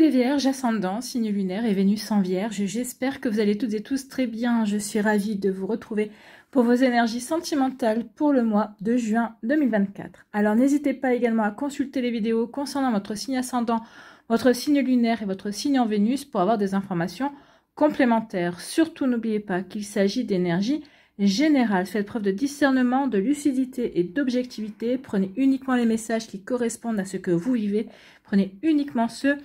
les Vierges, ascendant, signe lunaire et Vénus en Vierge, j'espère que vous allez toutes et tous très bien. Je suis ravie de vous retrouver pour vos énergies sentimentales pour le mois de juin 2024. Alors n'hésitez pas également à consulter les vidéos concernant votre signe ascendant, votre signe lunaire et votre signe en Vénus pour avoir des informations complémentaires. Surtout n'oubliez pas qu'il s'agit d'énergie générale. Faites preuve de discernement, de lucidité et d'objectivité. Prenez uniquement les messages qui correspondent à ce que vous vivez. Prenez uniquement ceux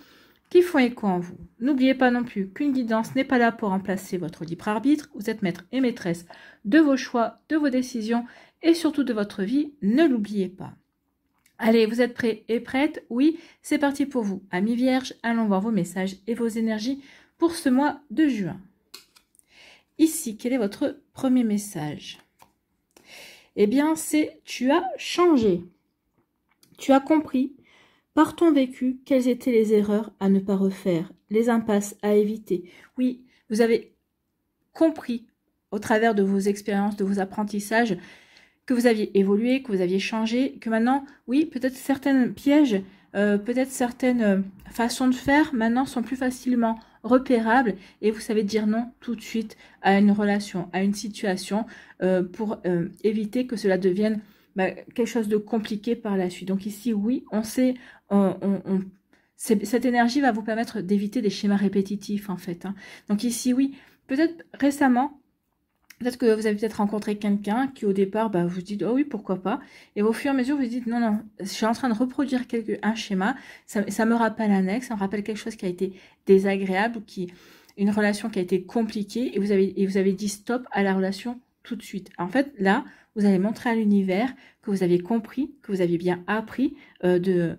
qui font écho en vous. N'oubliez pas non plus qu'une guidance n'est pas là pour remplacer votre libre arbitre. Vous êtes maître et maîtresse de vos choix, de vos décisions et surtout de votre vie. Ne l'oubliez pas. Allez, vous êtes prêts et prêtes? Oui, c'est parti pour vous. Amis Vierges, allons voir vos messages et vos énergies pour ce mois de juin. Ici, quel est votre premier message? Eh bien, c'est « tu as changé ». Tu as compris par ton vécu quelles étaient les erreurs à ne pas refaire, les impasses à éviter. Oui, vous avez compris au travers de vos expériences, de vos apprentissages, que vous aviez évolué, que vous aviez changé, que maintenant, oui, peut-être certains pièges, peut-être certaines façons de faire maintenant sont plus facilement repérables et vous savez dire non tout de suite à une relation, à une situation pour éviter que cela devienne quelque chose de compliqué par la suite. Donc ici, oui, on sait, cette énergie va vous permettre d'éviter des schémas répétitifs en fait. Donc ici, oui, peut-être récemment, peut-être que vous avez peut-être rencontré quelqu'un qui au départ, vous dites, oh oui, pourquoi pas. Et au fur et à mesure, vous dites, non, non, je suis en train de reproduire un schéma, ça me rappelle un ex, ça me rappelle quelque chose qui a été désagréable, une relation qui a été compliquée, et vous avez dit stop à la relation tout de suite. En fait, là, vous allez montrer à l'univers que vous aviez compris, que vous aviez bien appris de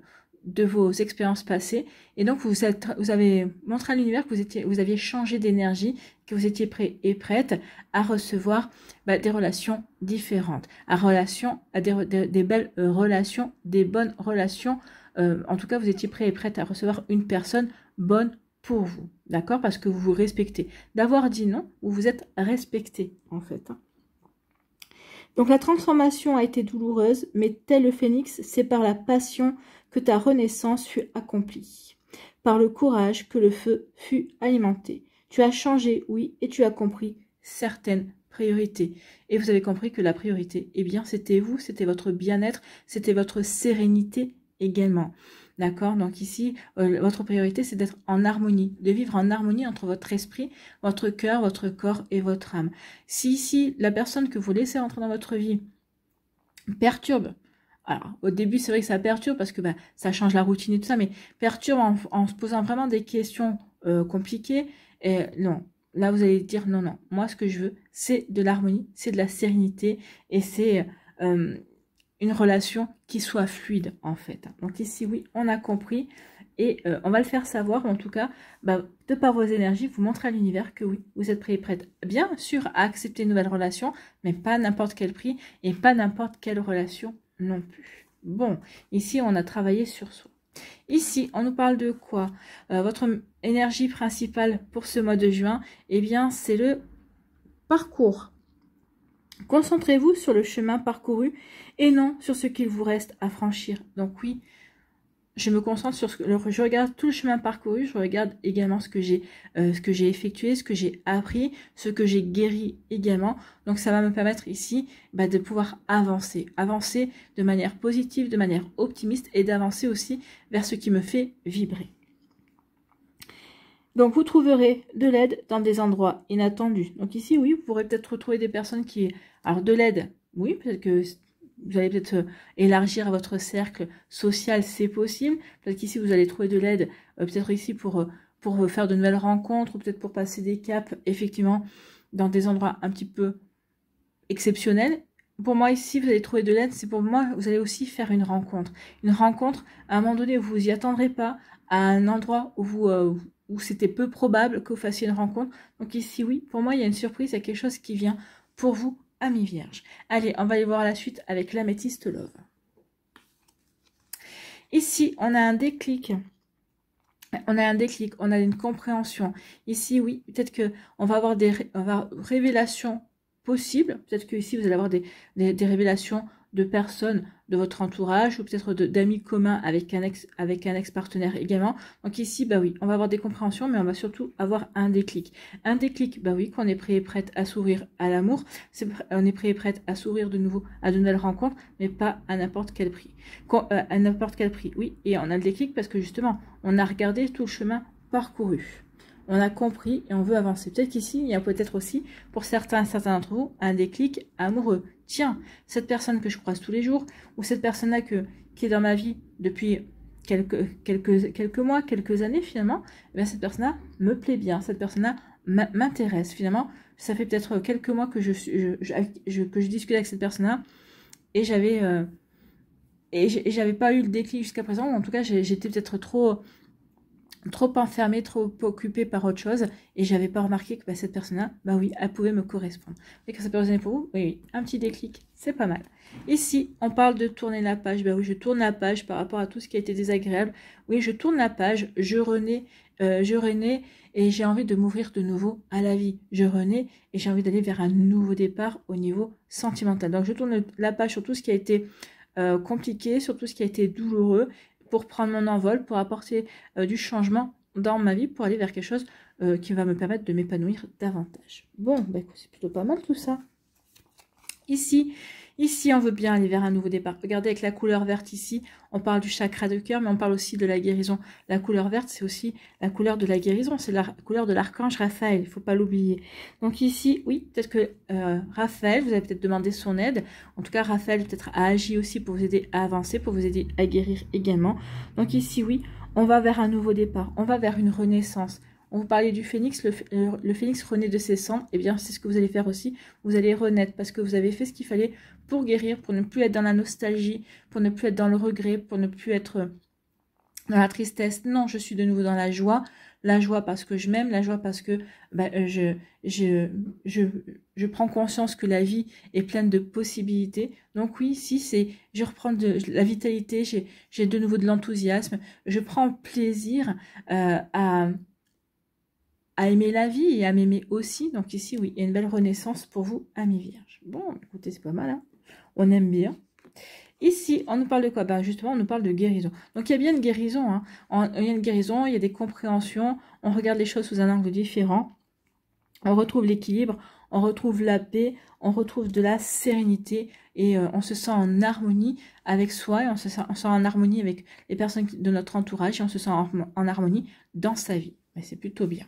vos expériences passées. Et donc, vous avez montré à l'univers que vous aviez changé d'énergie, que vous étiez prêt et prête à recevoir des relations différentes, à des belles relations, des bonnes relations. En tout cas, vous étiez prêt et prête à recevoir une personne bonne pour vous. D'accord? Parce que vous vous respectez. D'avoir dit non, vous vous êtes respecté, en fait. Donc la transformation a été douloureuse, mais tel le phénix, c'est par la passion que ta renaissance fut accomplie, par le courage que le feu fut alimenté. Tu as changé, oui, et tu as compris certaines priorités. Et vous avez compris que la priorité, eh bien, c'était vous, c'était votre bien-être, c'était votre sérénité également. D'accord? Donc ici, votre priorité, c'est d'être en harmonie, de vivre en harmonie entre votre esprit, votre cœur, votre corps et votre âme. Si ici, la personne que vous laissez entrer dans votre vie perturbe, alors au début, c'est vrai que ça perturbe parce que ça change la routine et tout ça, mais perturbe en se posant vraiment des questions compliquées, et non. Là, vous allez dire non, non. Moi, ce que je veux, c'est de l'harmonie, c'est de la sérénité et c'est une relation qui soit fluide en fait. Donc ici, oui, on a compris et on va le faire savoir. En tout cas, de par vos énergies, vous montrez à l'univers que oui, vous êtes prêts et prêtes, bien sûr, à accepter une nouvelle relation, mais pas n'importe quel prix et pas n'importe quelle relation non plus. Bon, ici, on a travaillé sur soi. Ici, on nous parle de quoi? Votre énergie principale pour ce mois de juin, eh bien, c'est le parcours. Concentrez-vous sur le chemin parcouru et non sur ce qu'il vous reste à franchir. Donc oui, je me concentre sur je regarde tout le chemin parcouru, je regarde également ce que j'ai effectué, ce que j'ai appris, ce que j'ai guéri également. Donc ça va me permettre ici de pouvoir avancer de manière positive, de manière optimiste et d'avancer aussi vers ce qui me fait vibrer. Donc, vous trouverez de l'aide dans des endroits inattendus. Donc ici, oui, vous pourrez peut-être retrouver des personnes qui... Alors, de l'aide, oui, peut-être que vous allez peut-être élargir votre cercle social, c'est possible. Peut-être qu'ici, vous allez trouver de l'aide, peut-être ici pour faire de nouvelles rencontres, ou peut-être pour passer des caps, effectivement, dans des endroits un petit peu exceptionnels. Pour moi, ici, vous allez trouver de l'aide, c'est pour moi, vous allez aussi faire une rencontre. Une rencontre, à un moment donné, où vous n'y attendrez pas, à un endroit où c'était peu probable que vous fassiez une rencontre. Donc ici, oui, pour moi, il y a une surprise, il y a quelque chose qui vient pour vous, amis vierges. Allez, on va aller voir la suite avec l'améthyste love. Ici, on a un déclic. On a une compréhension. Ici, oui, peut-être qu'on va avoir des révélations possibles. Peut-être que ici, vous allez avoir des révélations de personnes de votre entourage ou peut-être d'amis communs avec un ex-partenaire également. Donc ici, bah oui, on va avoir des compréhensions, mais on va surtout avoir un déclic. Un déclic, bah oui, qu'on est prêt et prête à s'ouvrir à l'amour, on est prêt et prête à s'ouvrir de nouveau à de nouvelles rencontres, mais pas à n'importe quel prix. À n'importe quel prix, oui, et on a le déclic parce que justement, on a regardé tout le chemin parcouru. On a compris et on veut avancer. Peut-être qu'ici, il y a peut-être aussi, pour certains d'entre vous, un déclic amoureux. Tiens, cette personne que je croise tous les jours, ou cette personne-là qui est dans ma vie depuis quelques mois, quelques années finalement, eh bien, cette personne-là me plaît bien, cette personne-là m'intéresse. Finalement, ça fait peut-être quelques mois que je discute avec cette personne-là et j'avais pas eu le déclic jusqu'à présent, ou en tout cas, j'étais peut-être trop enfermée, trop occupée par autre chose, et j'avais pas remarqué que bah, cette personne-là, bah oui, elle pouvait me correspondre. Et que ça peut résonner pour vous, oui, oui, un petit déclic, c'est pas mal. Ici, on parle de tourner la page, bah oui, je tourne la page par rapport à tout ce qui a été désagréable, oui, je tourne la page, je renais, et j'ai envie de m'ouvrir de nouveau à la vie, je renais, et j'ai envie d'aller vers un nouveau départ au niveau sentimental. Donc je tourne la page sur tout ce qui a été compliqué, sur tout ce qui a été douloureux, pour prendre mon envol, pour apporter du changement dans ma vie, pour aller vers quelque chose qui va me permettre de m'épanouir davantage. Bon, bah, c'est plutôt pas mal tout ça. Ici, on veut bien aller vers un nouveau départ. Regardez avec la couleur verte ici, on parle du chakra de cœur, mais on parle aussi de la guérison. La couleur verte, c'est aussi la couleur de la guérison, c'est la couleur de l'archange Raphaël, il ne faut pas l'oublier. Donc ici, oui, peut-être que Raphaël, vous avez peut-être demandé son aide. En tout cas, Raphaël peut-être a agi aussi pour vous aider à avancer, pour vous aider à guérir également. Donc ici, oui, on va vers un nouveau départ, on va vers une renaissance. On vous parlait du phénix, le phénix renaît de ses cendres, et bien c'est ce que vous allez faire aussi, vous allez renaître parce que vous avez fait ce qu'il fallait pour guérir, pour ne plus être dans la nostalgie, pour ne plus être dans le regret, pour ne plus être dans la tristesse. Non, je suis de nouveau dans la joie parce que je m'aime, la joie parce que bah, je prends conscience que la vie est pleine de possibilités. Donc oui, si c'est, je reprends de la vitalité, j'ai de nouveau de l'enthousiasme, je prends plaisir à aimer la vie et à m'aimer aussi. Donc ici, oui, il y a une belle renaissance pour vous, amis vierges. Bon, écoutez, c'est pas mal, hein, on aime bien. Ici, on nous parle de quoi? Ben justement, on nous parle de guérison. Donc, il y a bien une guérison. Hein. Il y a une guérison, il y a des compréhensions. On regarde les choses sous un angle différent. On retrouve l'équilibre, on retrouve la paix, on retrouve de la sérénité et on se sent en harmonie avec soi et on se sent en harmonie avec les personnes de notre entourage et on se sent en harmonie dans sa vie. Mais c'est plutôt bien.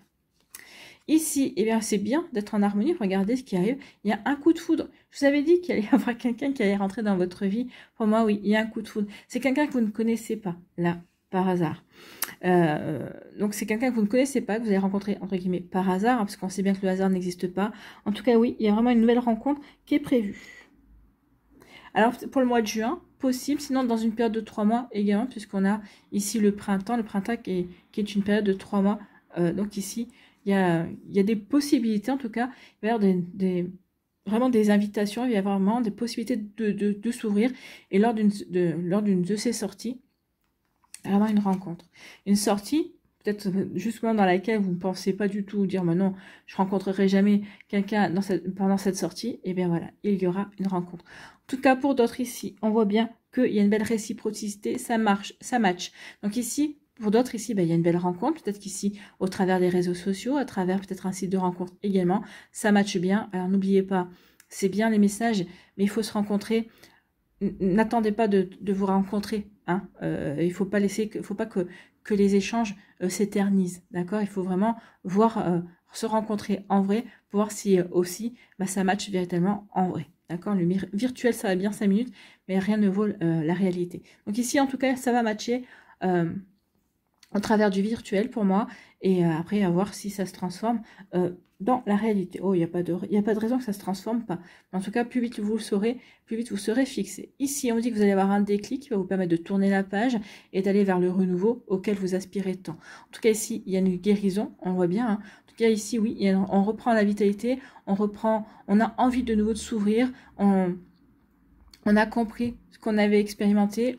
Ici, eh bien, c'est bien d'être en harmonie. Regardez ce qui arrive. Il y a un coup de foudre. Je vous avais dit qu'il allait y avoir quelqu'un qui allait rentrer dans votre vie. Pour moi, oui, il y a un coup de foudre. C'est quelqu'un que vous ne connaissez pas, là, par hasard. Donc, c'est quelqu'un que vous ne connaissez pas, que vous allez rencontrer, entre guillemets, par hasard, hein, parce qu'on sait bien que le hasard n'existe pas. En tout cas, oui, il y a vraiment une nouvelle rencontre qui est prévue. Alors, pour le mois de juin, possible, sinon dans une période de 3 mois également, puisqu'on a ici le printemps qui est une période de 3 mois. Donc ici, il y a des possibilités, en tout cas, il va y avoir vraiment des invitations, il va y avoir vraiment des possibilités de s'ouvrir. Et lors d'une de ces sorties, vraiment une rencontre. Une sortie, peut-être justement dans laquelle vous ne pensez pas du tout dire, non, je rencontrerai jamais quelqu'un pendant cette sortie, et bien voilà, il y aura une rencontre. En tout cas, pour d'autres ici, on voit bien qu'il y a une belle réciprocité, ça marche, ça match. Donc ici, pour d'autres ici, il y a une belle rencontre, peut-être qu'ici, au travers des réseaux sociaux, à travers peut-être un site de rencontre également, ça matche bien. Alors n'oubliez pas, c'est bien les messages, mais il faut se rencontrer. N'attendez pas de vous rencontrer. Hein. Il faut pas que les échanges s'éternisent. D'accord? Il faut vraiment se rencontrer en vrai pour voir si aussi ça matche véritablement en vrai. D'accord? Le virtuel, ça va bien 5 minutes, mais rien ne vaut la réalité. Donc ici, en tout cas, ça va matcher au travers du virtuel pour moi, et après à voir si ça se transforme dans la réalité. Oh, il n'y a pas de raison que ça se transforme pas. En tout cas, plus vite vous le saurez, plus vite vous serez fixé. Ici, on dit que vous allez avoir un déclic qui va vous permettre de tourner la page et d'aller vers le renouveau auquel vous aspirez tant. En tout cas, ici, il y a une guérison, on voit bien. Hein. En tout cas, ici, oui, on reprend la vitalité, on a envie de nouveau de s'ouvrir, on a compris ce qu'on avait expérimenté,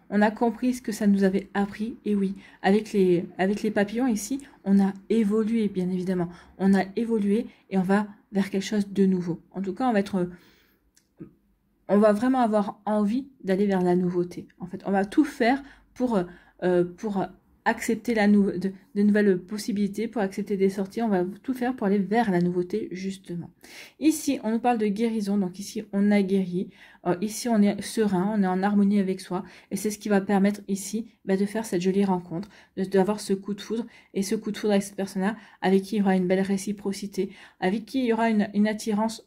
on a compris ce que ça nous avait appris. Et oui, avec les papillons ici, on a évolué, bien évidemment. On a évolué et on va vers quelque chose de nouveau. En tout cas, on va être on va vraiment avoir envie d'aller vers la nouveauté. En fait, on va tout faire pour accepter de nouvelles possibilités, pour accepter des sorties. On va tout faire pour aller vers la nouveauté, justement. Ici, on nous parle de guérison. Donc ici, on a guéri. Ici, on est serein, on est en harmonie avec soi. Et c'est ce qui va permettre ici de faire cette jolie rencontre, d'avoir ce coup de foudre. Et ce coup de foudre avec cette personne-là, avec qui il y aura une belle réciprocité, avec qui il y aura une attirance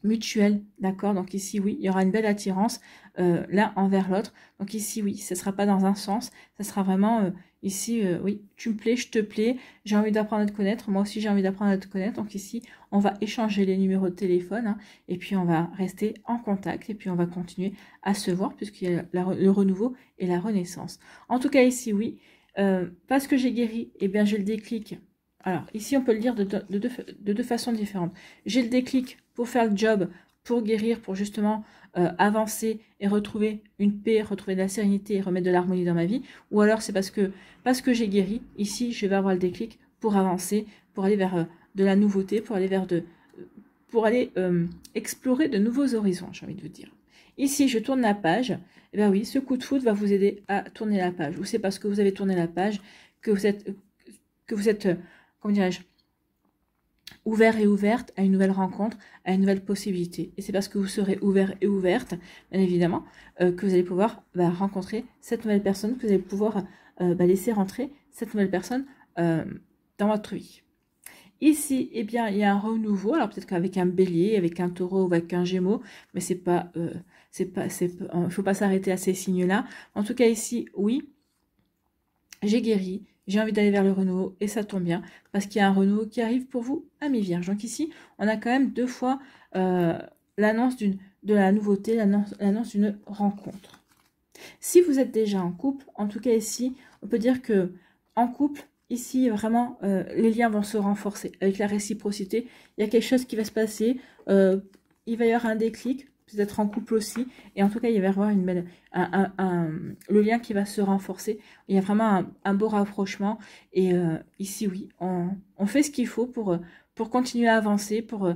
mutuelle, d'accord? Donc ici, oui, il y aura une belle attirance l'un envers l'autre. Donc ici, oui, ce ne sera pas dans un sens, ça sera vraiment ici, oui, tu me plais, je te plais, j'ai envie d'apprendre à te connaître, moi aussi j'ai envie d'apprendre à te connaître. Donc ici, on va échanger les numéros de téléphone, hein, et puis on va rester en contact, et puis on va continuer à se voir, puisqu'il y a le renouveau et la renaissance. En tout cas, ici, oui, parce que j'ai guéri, eh bien j'ai le déclic. Alors, ici, on peut le dire de deux façons différentes. J'ai le déclic pour faire le job, pour guérir, pour justement avancer et retrouver une paix, retrouver de la sérénité et remettre de l'harmonie dans ma vie. Ou alors, c'est parce que j'ai guéri. Ici, je vais avoir le déclic pour avancer, pour aller vers de la nouveauté, pour aller explorer de nouveaux horizons, j'ai envie de vous dire. Ici, je tourne la page. Eh bien oui, ce coup de foudre va vous aider à tourner la page. Ou c'est parce que vous avez tourné la page que vous êtes comment dirais-je, ouvert et ouverte à une nouvelle rencontre, à une nouvelle possibilité. Et c'est parce que vous serez ouvert et ouverte, bien évidemment, que vous allez pouvoir rencontrer cette nouvelle personne, que vous allez pouvoir laisser rentrer cette nouvelle personne dans votre vie. Ici, eh bien, il y a un renouveau. Alors peut-être qu'avec un bélier, avec un taureau ou avec un gémeau, mais c'est pas, il faut pas s'arrêter à ces signes-là. En tout cas, ici, oui, j'ai guéri. J'ai envie d'aller vers le renouveau et ça tombe bien parce qu'il y a un renouveau qui arrive pour vous, amis vierges. Donc ici, on a quand même deux fois l'annonce de la nouveauté, l'annonce d'une rencontre. Si vous êtes déjà en couple, en tout cas ici, on peut dire que en couple, ici vraiment, les liens vont se renforcer avec la réciprocité. Il y a quelque chose qui va se passer, il va y avoir un déclic, peut-être en couple aussi, et en tout cas il va y avoir une belle, le lien qui va se renforcer. Il y a vraiment un beau rapprochement, et ici oui, on fait ce qu'il faut pour continuer à avancer, pour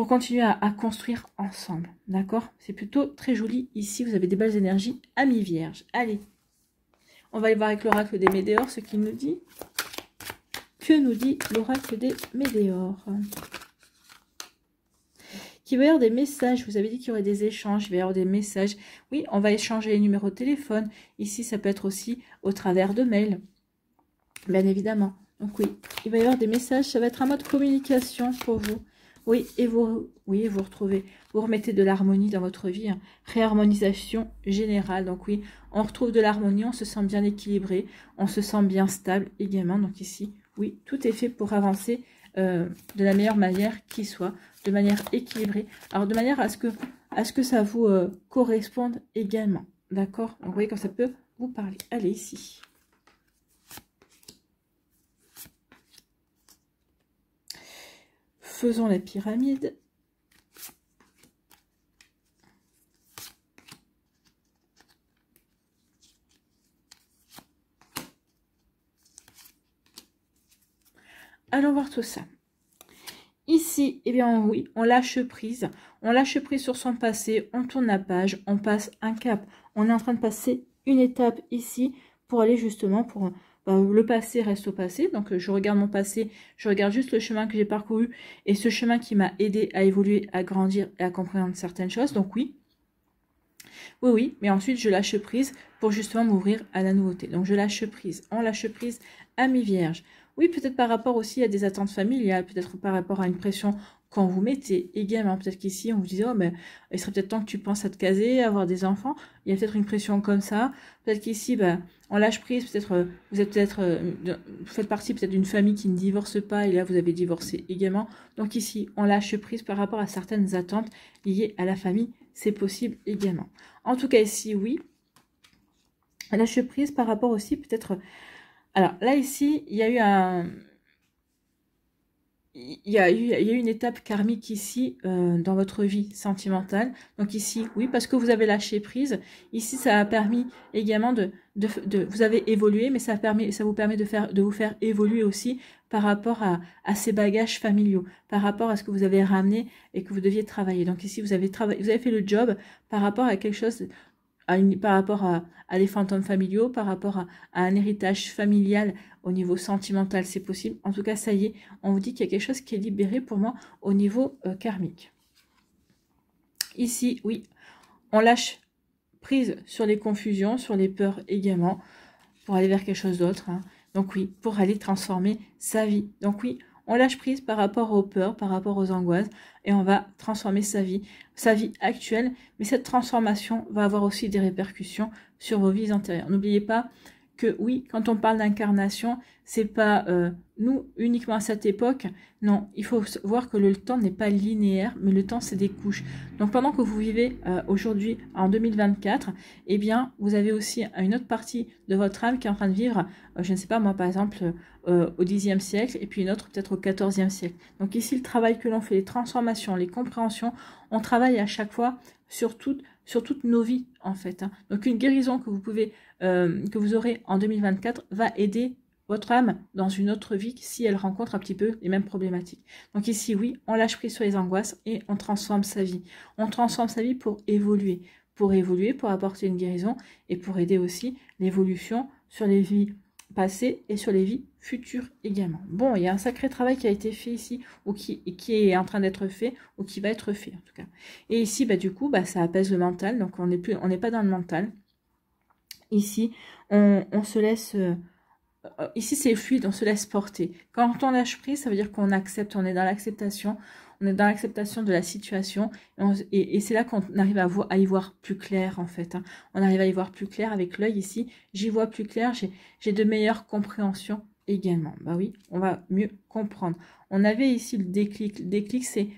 continuer à construire ensemble, d'accord? C'est plutôt très joli. Ici, vous avez des belles énergies, amis vierges. Allez, on va aller voir avec l'oracle des Médéors ce qu'il nous dit. Que nous dit l'oracle des Médéors? Qu'il va y avoir des messages, vous avez dit qu'il y aurait des échanges, il va y avoir des messages. Oui, on va échanger les numéros de téléphone. Ici, ça peut être aussi au travers de mails, bien évidemment. Donc oui, il va y avoir des messages, ça va être un mode communication pour vous. Oui, et vous retrouvez, vous remettez de l'harmonie dans votre vie, hein. Réharmonisation générale. Donc oui, on retrouve de l'harmonie, on se sent bien équilibré, on se sent bien stable également. Donc ici, oui, tout est fait pour avancer de la meilleure manière qui soit, de manière équilibrée. Alors de manière à ce que ça vous corresponde également. D'accord? Donc vous voyez quand ça peut vous parler. Allez, ici. Faisons la pyramide. Allons voir tout ça. Ici, eh bien oui, on lâche prise. On lâche prise sur son passé, on tourne la page, on passe un cap. On est en train de passer une étape ici pour aller justement pour... le passé reste au passé, donc je regarde mon passé, je regarde juste le chemin que j'ai parcouru et ce chemin qui m'a aidé à évoluer, à grandir et à comprendre certaines choses. Donc oui, mais ensuite je lâche prise pour justement m'ouvrir à la nouveauté. Donc je lâche prise, on lâche prise à mi vierge. Oui, peut-être par rapport aussi à des attentes familiales, peut-être par rapport à une pression qu'on vous mettez également. Peut-être qu'ici, on vous disait, oh, mais il serait peut-être temps que tu penses à te caser, à avoir des enfants. Il y a peut-être une pression comme ça. Peut-être qu'ici, on lâche prise. Peut-être, vous faites partie peut-être d'une famille qui ne divorce pas, et là, vous avez divorcé également. Donc ici, on lâche prise par rapport à certaines attentes liées à la famille. C'est possible également. En tout cas, ici, oui. Lâche prise par rapport aussi, peut-être... Alors, là, ici, il y a eu il y a une étape karmique ici dans votre vie sentimentale. Donc ici, oui, parce que vous avez lâché prise. Ici, ça a permis également vous avez évolué, mais ça vous permet de vous faire évoluer aussi par rapport à ces bagages familiaux, par rapport à ce que vous avez ramené et que vous deviez travailler. Donc ici, vous avez fait le job par rapport à quelque chose, par rapport à des fantômes familiaux, par rapport à un héritage familial au niveau sentimental, c'est possible. En tout cas, ça y est, on vous dit qu'il y a quelque chose qui est libéré pour moi au niveau karmique. Ici, oui, on lâche prise sur les confusions, sur les peurs également, pour aller vers quelque chose d'autre. Hein. Donc oui, pour aller transformer sa vie. Donc oui, on lâche prise par rapport aux peurs, par rapport aux angoisses, et on va transformer sa vie actuelle. Mais cette transformation va avoir aussi des répercussions sur vos vies antérieures. N'oubliez pas que oui, quand on parle d'incarnation, c'est pas nous uniquement à cette époque. Non, il faut voir que le temps n'est pas linéaire, mais le temps c'est des couches. Donc pendant que vous vivez aujourd'hui en 2024, eh bien vous avez aussi une autre partie de votre âme qui est en train de vivre, je ne sais pas moi par exemple au Xe siècle et puis une autre peut-être au XIVe siècle. Donc ici le travail que l'on fait, les transformations, les compréhensions, on travaille à chaque fois sur toutes nos vies en fait. Hein. Donc une guérison que vous aurez en 2024 va aider votre âme dans une autre vie si elle rencontre un petit peu les mêmes problématiques. Donc ici, oui, on lâche prise sur les angoisses et on transforme sa vie. On transforme sa vie pour évoluer, pour apporter une guérison et pour aider aussi l'évolution sur les vies passées et sur les vies futures également. Bon, il y a un sacré travail qui a été fait ici ou qui est en train d'être fait ou qui va être fait en tout cas. Et ici, du coup, ça apaise le mental, donc on n'est pas dans le mental. Ici, on se laisse... ici, c'est fluide, on se laisse porter. Quand on lâche prise, ça veut dire qu'on accepte, on est dans l'acceptation. On est dans l'acceptation de la situation. Et c'est là qu'on arrive à y voir plus clair, en fait. Hein. On arrive à y voir plus clair avec l'œil ici. J'y vois plus clair, j'ai de meilleures compréhensions également. Bah oui, on va mieux comprendre. On avait ici le déclic. Le déclic, c'est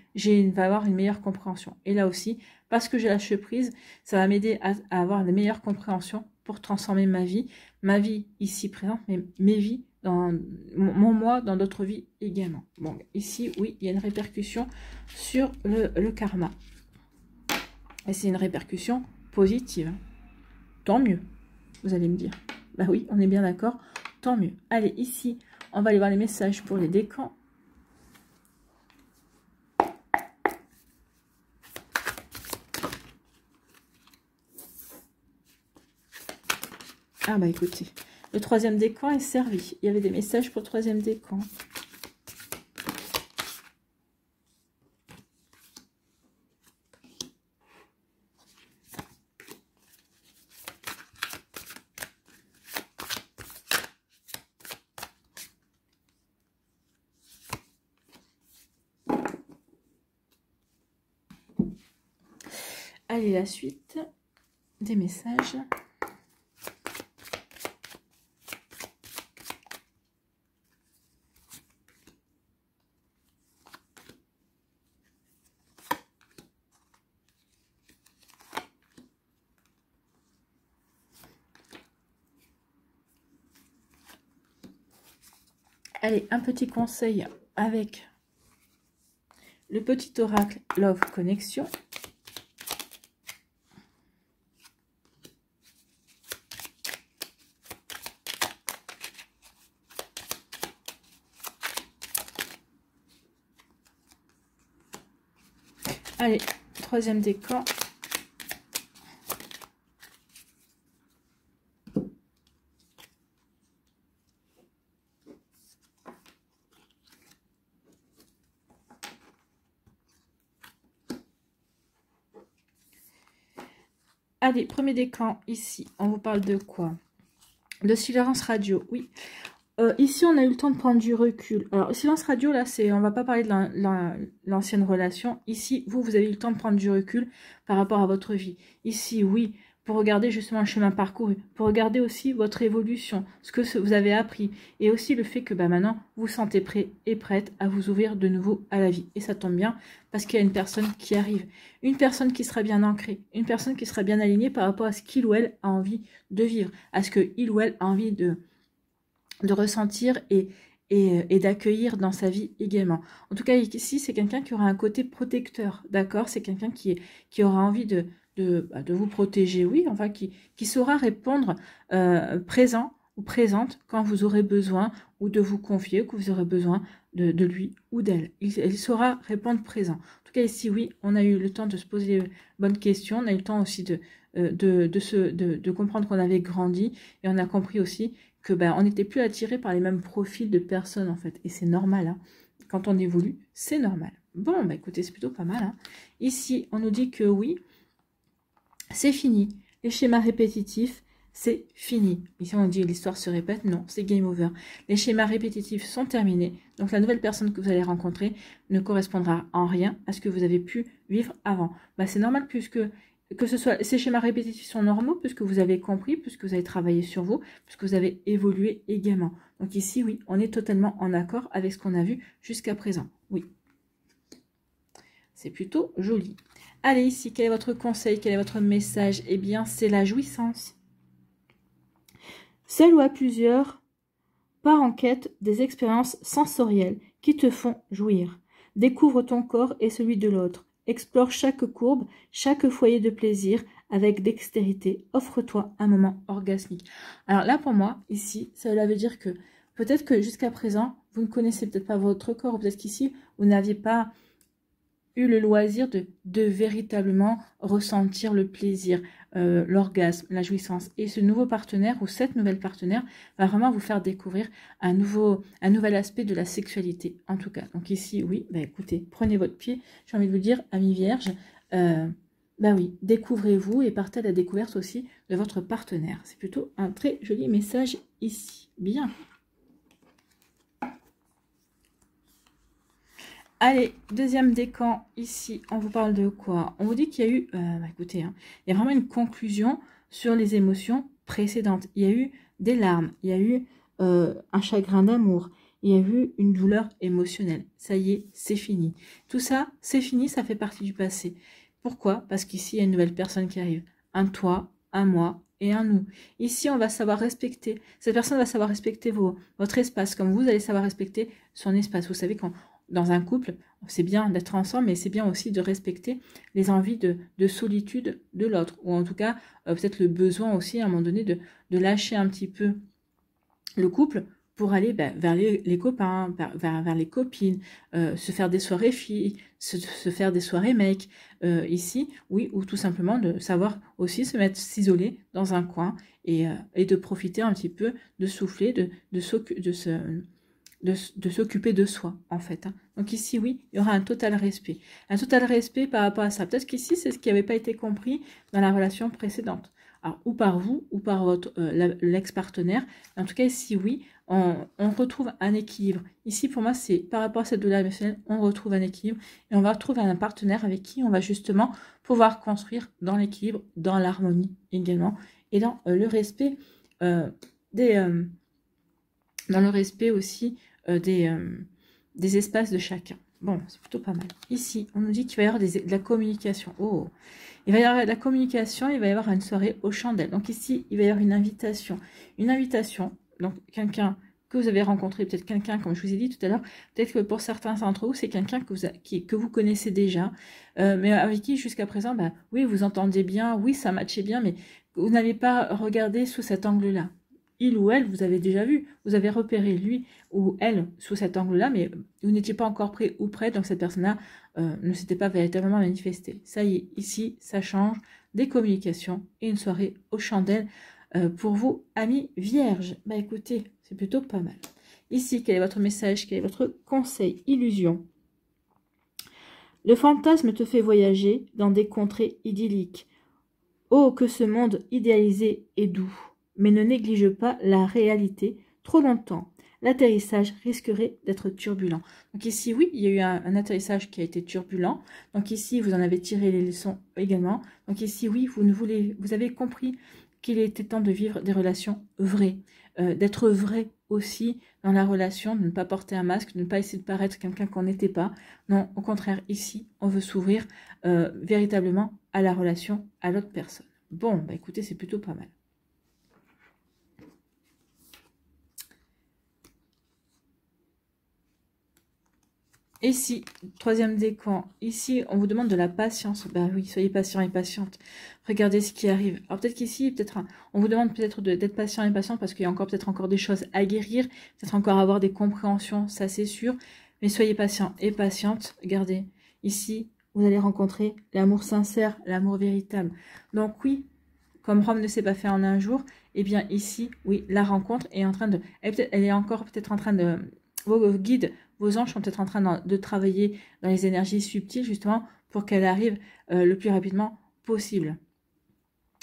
va avoir une meilleure compréhension. Et là aussi, parce que j'ai lâché prise, ça va m'aider à avoir de meilleures compréhensions pour transformer ma vie ici présente, mais mes vies, dans mon moi, dans d'autres vies également. Bon, ici, oui, il y a une répercussion sur le karma. Et c'est une répercussion positive. Tant mieux, vous allez me dire. Bah oui, on est bien d'accord, tant mieux. Allez, ici, on va aller voir les messages pour les décans. Ah bah écoutez, le troisième décan est servi. Il y avait des messages pour le troisième décan. Allez, la suite des messages. Allez, un petit conseil avec le petit oracle Love Connection. Allez, troisième décan. Allez, premier décan, ici, on vous parle de quoi? De silence radio, oui. Ici, on a eu le temps de prendre du recul. Alors, silence radio, là, on va pas parler de l'ancienne relation. Ici, vous avez eu le temps de prendre du recul par rapport à votre vie. Ici, oui, pour regarder justement le chemin parcouru, pour regarder aussi votre évolution, ce que vous avez appris, et aussi le fait que maintenant, vous vous sentez prêt et prête à vous ouvrir de nouveau à la vie. Et ça tombe bien, parce qu'il y a une personne qui arrive, une personne qui sera bien ancrée, une personne qui sera bien alignée par rapport à ce qu'il ou elle a envie de vivre, à ce qu'il ou elle a envie de ressentir et et d'accueillir dans sa vie également. En tout cas, ici, c'est quelqu'un qui aura un côté protecteur, d'accord? C'est quelqu'un qui aura envie de vous protéger, oui, enfin, qui saura répondre présent ou présente quand vous aurez besoin ou de vous confier, que vous aurez besoin de lui ou d'elle. Il saura répondre présent. En tout cas, ici, oui, on a eu le temps de se poser les bonnes questions, on a eu le temps aussi de comprendre qu'on avait grandi et on a compris aussi que on n'était plus attiré par les mêmes profils de personnes en fait. Et c'est normal, hein. Quand on évolue, c'est normal. Bon, écoutez, c'est plutôt pas mal, hein. Ici, on nous dit que oui, c'est fini. Les schémas répétitifs, c'est fini. Ici, on dit l'histoire se répète. Non, c'est game over. Les schémas répétitifs sont terminés. Donc, la nouvelle personne que vous allez rencontrer ne correspondra en rien à ce que vous avez pu vivre avant. C'est normal puisque que ce soit ces schémas répétitifs sont normaux puisque vous avez compris, puisque vous avez travaillé sur vous, puisque vous avez évolué également. Donc ici, oui, on est totalement en accord avec ce qu'on a vu jusqu'à présent. Oui. C'est plutôt joli. Allez, ici, quel est votre conseil? Quel est votre message? Eh bien, c'est la jouissance. Seul ou à plusieurs, pars en quête des expériences sensorielles qui te font jouir. Découvre ton corps et celui de l'autre. Explore chaque courbe, chaque foyer de plaisir avec dextérité. Offre-toi un moment orgasmique. Alors là, pour moi, ici, ça veut dire que peut-être que jusqu'à présent, vous ne connaissez peut-être pas votre corps. Peut-être qu'ici, vous n'aviez pas eu le loisir de véritablement ressentir le plaisir, l'orgasme, la jouissance. Et ce nouveau partenaire ou cette nouvelle partenaire va vraiment vous faire découvrir un nouvel aspect de la sexualité, en tout cas. Donc ici, oui, écoutez, prenez votre pied. J'ai envie de vous dire, amis vierges, oui, découvrez-vous et partez à la découverte aussi de votre partenaire. C'est plutôt un très joli message ici. Bien. Allez, deuxième décan, ici, on vous parle de quoi? On vous dit qu'il y a eu, écoutez, hein, il y a vraiment une conclusion sur les émotions précédentes. Il y a eu des larmes, il y a eu un chagrin d'amour, il y a eu une douleur émotionnelle. Ça y est, c'est fini. Tout ça, c'est fini, ça fait partie du passé. Pourquoi? Parce qu'ici, il y a une nouvelle personne qui arrive. Un toi, un moi et un nous. Ici, on va savoir respecter. Cette personne va savoir respecter votre espace, comme vous allez savoir respecter son espace. Vous savez, quand dans un couple, c'est bien d'être ensemble, mais c'est bien aussi de respecter les envies de solitude de l'autre. Ou en tout cas, peut-être le besoin aussi, à un moment donné, de lâcher un petit peu le couple pour aller vers les copains, vers les copines, se faire des soirées filles, se faire des soirées mecs. Ici, oui, ou tout simplement de savoir aussi s'isoler dans un coin et de profiter un petit peu, de souffler, de s'occuper de soi, en fait. Hein. Donc ici, oui, il y aura un total respect. Un total respect par rapport à ça. Peut-être qu'ici, c'est ce qui n'avait pas été compris dans la relation précédente. Alors, ou par vous, ou par votre l'ex-partenaire. En tout cas, ici, oui, on retrouve un équilibre. Ici, pour moi, c'est par rapport à cette douleur émotionnelle, on retrouve un équilibre. Et on va retrouver un partenaire avec qui on va justement pouvoir construire dans l'équilibre, dans l'harmonie également, et dans le respect dans le respect aussi des espaces de chacun. Bon, c'est plutôt pas mal. Ici, on nous dit qu'il va y avoir de la communication. Oh, il va y avoir de la communication, il va y avoir une soirée aux chandelles. Donc ici, il va y avoir une invitation. Une invitation, donc quelqu'un que vous avez rencontré, peut-être quelqu'un, comme je vous ai dit tout à l'heure, peut-être que pour certains d'entre vous, c'est quelqu'un que vous connaissez déjà, mais avec qui jusqu'à présent, oui, vous entendez bien, oui, ça matchait bien, mais vous n'avez pas regardé sous cet angle-là. Il ou elle, vous avez déjà vu, vous avez repéré lui ou elle sous cet angle-là, mais vous n'étiez pas encore prêt ou prête, donc cette personne-là ne s'était pas véritablement manifestée. Ça y est, ici, ça change, des communications et une soirée aux chandelles pour vous, amis vierges. Écoutez, c'est plutôt pas mal. Ici, quel est votre message? Quel est votre conseil? Illusion. Le fantasme te fait voyager dans des contrées idylliques. Oh, que ce monde idéalisé est doux! Mais ne néglige pas la réalité trop longtemps. L'atterrissage risquerait d'être turbulent. Donc ici, oui, il y a eu un atterrissage qui a été turbulent. Donc ici, vous en avez tiré les leçons également. Donc ici, oui, vous avez compris qu'il était temps de vivre des relations vraies, d'être vrai aussi dans la relation, de ne pas porter un masque, de ne pas essayer de paraître quelqu'un qu'on n'était pas. Non, au contraire, ici, on veut s'ouvrir véritablement à la relation, à l'autre personne. Bon, écoutez, c'est plutôt pas mal. Ici, troisième décan, ici, on vous demande de la patience. Ben oui, soyez patient et patiente. Regardez ce qui arrive. Alors peut-être qu'ici, on vous demande peut-être d'être patient et patiente parce qu'il y a encore peut-être encore des choses à guérir, peut-être encore avoir des compréhensions, ça c'est sûr. Mais soyez patient et patiente. Regardez, ici, vous allez rencontrer l'amour sincère, l'amour véritable. Donc oui, comme Rome ne s'est pas fait en un jour, eh bien ici, oui, la rencontre est en train de... Elle est encore peut-être en train de... Vos guides, vos anges sont peut-être en train de travailler dans les énergies subtiles, justement, pour qu'elle arrive le plus rapidement possible.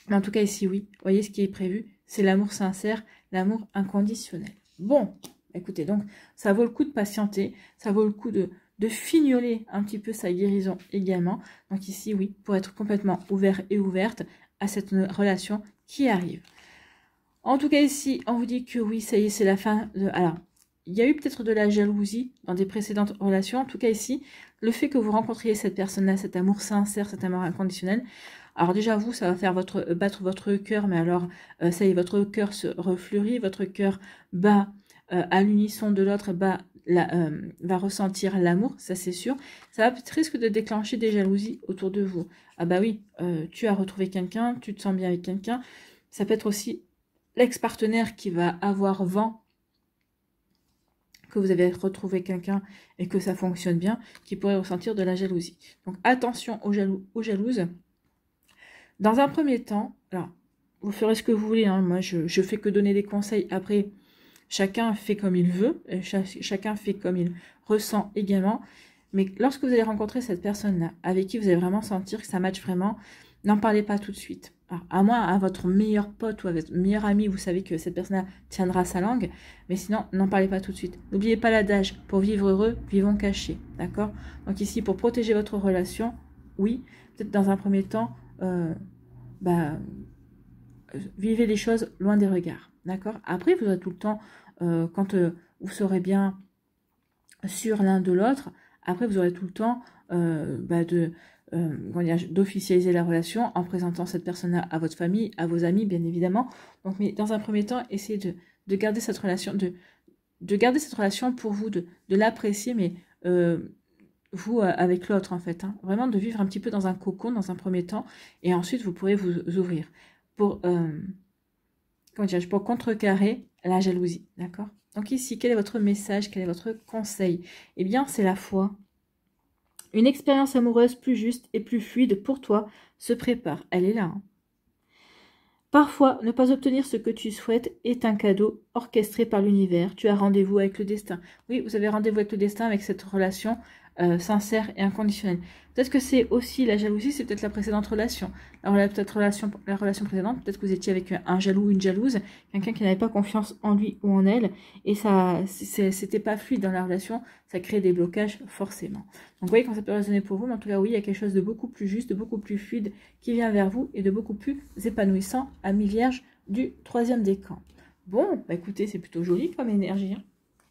Mais en tout cas, ici, oui, vous voyez ce qui est prévu, c'est l'amour sincère, l'amour inconditionnel. Bon, écoutez, donc, ça vaut le coup de patienter, ça vaut le coup de fignoler un petit peu sa guérison également. Donc ici, oui, pour être complètement ouvert et ouverte à cette relation qui arrive. En tout cas, ici, on vous dit que oui, ça y est, c'est la fin de... Alors, il y a eu peut-être de la jalousie dans des précédentes relations. En tout cas, ici, le fait que vous rencontriez cette personne-là, cet amour sincère, cet amour inconditionnel, alors déjà, vous, ça va faire battre votre cœur, mais alors, ça y est, votre cœur se refleurit, votre cœur bat à l'unisson de l'autre, va ressentir l'amour, ça c'est sûr. Ça va risque de déclencher des jalousies autour de vous. Ah bah oui, tu as retrouvé quelqu'un, tu te sens bien avec quelqu'un. Ça peut être aussi l'ex-partenaire qui va avoir vent que vous avez retrouvé quelqu'un et que ça fonctionne bien, qui pourrait ressentir de la jalousie. Donc attention aux jalouses. Dans un premier temps, alors, vous ferez ce que vous voulez, hein, moi je fais que donner des conseils. Après, chacun fait comme il veut, et chacun fait comme il ressent également. Mais lorsque vous allez rencontrer cette personne-là, avec qui vous allez vraiment sentir que ça match vraiment, n'en parlez pas tout de suite. Alors, à moins à votre meilleur pote ou à votre meilleur ami, vous savez que cette personne-là tiendra sa langue, mais sinon, n'en parlez pas tout de suite. N'oubliez pas l'adage, pour vivre heureux, vivons cachés, d'accord? Donc ici, pour protéger votre relation, oui, peut-être dans un premier temps, vivez les choses loin des regards, d'accord? Après, vous aurez tout le temps, quand vous serez bien sur l'un de l'autre, après, vous aurez tout le temps d'officialiser la relation en présentant cette personne-là à votre famille, à vos amis, bien évidemment. Donc, mais dans un premier temps, essayez de garder cette relation, de garder cette relation pour vous, de l'apprécier, mais vous avec l'autre, en fait. Hein. Vraiment de vivre un petit peu dans un cocon, dans un premier temps, et ensuite, vous pourrez vous ouvrir pour contrecarrer la jalousie, d'accord? Donc ici, quel est votre message, quel est votre conseil? Eh bien, c'est la foi. Une expérience amoureuse plus juste et plus fluide pour toi se prépare. Elle est là. Hein. Parfois, ne pas obtenir ce que tu souhaites est un cadeau orchestré par l'univers. Tu as rendez-vous avec le destin. Oui, vous avez rendez-vous avec le destin, avec cette relation sincère et inconditionnelle. Peut-être que c'est aussi la jalousie, c'est peut-être la précédente relation. Alors la relation précédente, peut-être que vous étiez avec un jaloux ou une jalouse, quelqu'un qui n'avait pas confiance en lui ou en elle, et ça, c'était pas fluide dans la relation, ça crée des blocages forcément. Donc vous voyez quand ça peut résonner pour vous, mais en tout cas oui, il y a quelque chose de beaucoup plus juste, de beaucoup plus fluide qui vient vers vous et de beaucoup plus épanouissant, amis vierges du troisième décan. Bon, bah écoutez, c'est plutôt joli comme énergie. Hein.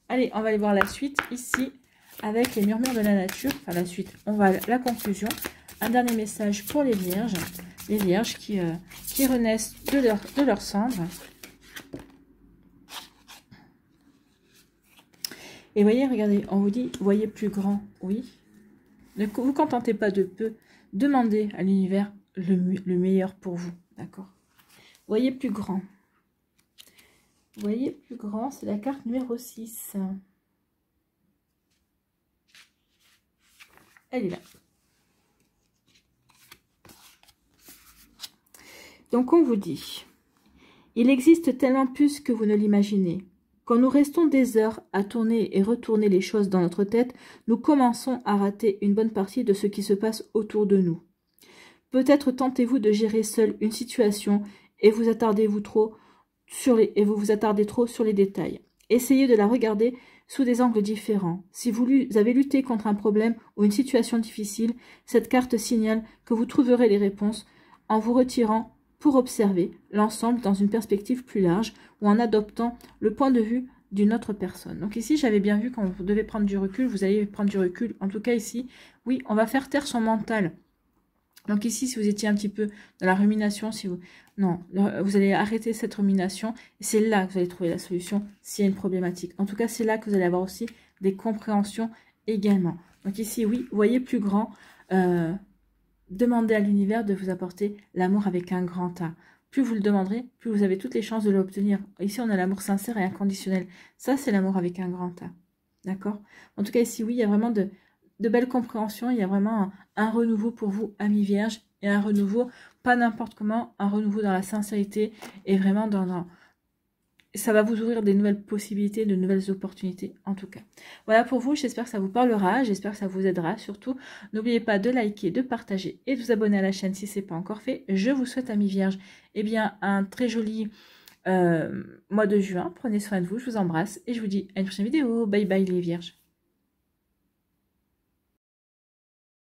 Allez, on va aller voir la suite ici avec les murmures de la nature. Enfin, la suite, on va la conclusion. Un dernier message pour les vierges qui renaissent de leur cendre. Et voyez, regardez, on vous dit, voyez plus grand, oui. Ne vous contentez pas de peu, demandez à l'univers le meilleur pour vous, d'accord? Voyez plus grand. Voyez plus grand, c'est la carte numéro 6. Elle est là. Donc on vous dit, il existe tellement plus que vous ne l'imaginez. Quand nous restons des heures à tourner et retourner les choses dans notre tête, nous commençons à rater une bonne partie de ce qui se passe autour de nous. Peut-être tentez-vous de gérer seul une situation et vous attardez trop sur les détails. Essayez de la regarder sous des angles différents. Si vous avez lutté contre un problème ou une situation difficile, cette carte signale que vous trouverez les réponses en vous retirant pour observer l'ensemble dans une perspective plus large ou en adoptant le point de vue d'une autre personne. Donc ici, j'avais bien vu quand vous devez prendre du recul, vous allez prendre du recul. En tout cas ici, oui, on va faire taire son mental. Donc ici, si vous étiez un petit peu dans la rumination, vous allez arrêter cette rumination. Et c'est là que vous allez trouver la solution s'il y a une problématique. En tout cas, c'est là que vous allez avoir aussi des compréhensions également. Donc ici, oui, voyez plus grand. Demandez à l'univers de vous apporter l'amour avec un grand A. Plus vous le demanderez, plus vous avez toutes les chances de l'obtenir. Ici, on a l'amour sincère et inconditionnel. Ça, c'est l'amour avec un grand A. D'accord? En tout cas, ici, oui, il y a vraiment de belles compréhensions. Il y a vraiment un renouveau pour vous, amis vierges, et un renouveau, pas n'importe comment, un renouveau dans la sincérité et vraiment ça va vous ouvrir des nouvelles possibilités, de nouvelles opportunités, en tout cas. Voilà pour vous, j'espère que ça vous parlera, j'espère que ça vous aidera. Surtout, n'oubliez pas de liker, de partager et de vous abonner à la chaîne si ce n'est pas encore fait. Je vous souhaite, amis vierges, eh bien, un très joli mois de juin. Prenez soin de vous, je vous embrasse et je vous dis à une prochaine vidéo. Bye bye les vierges.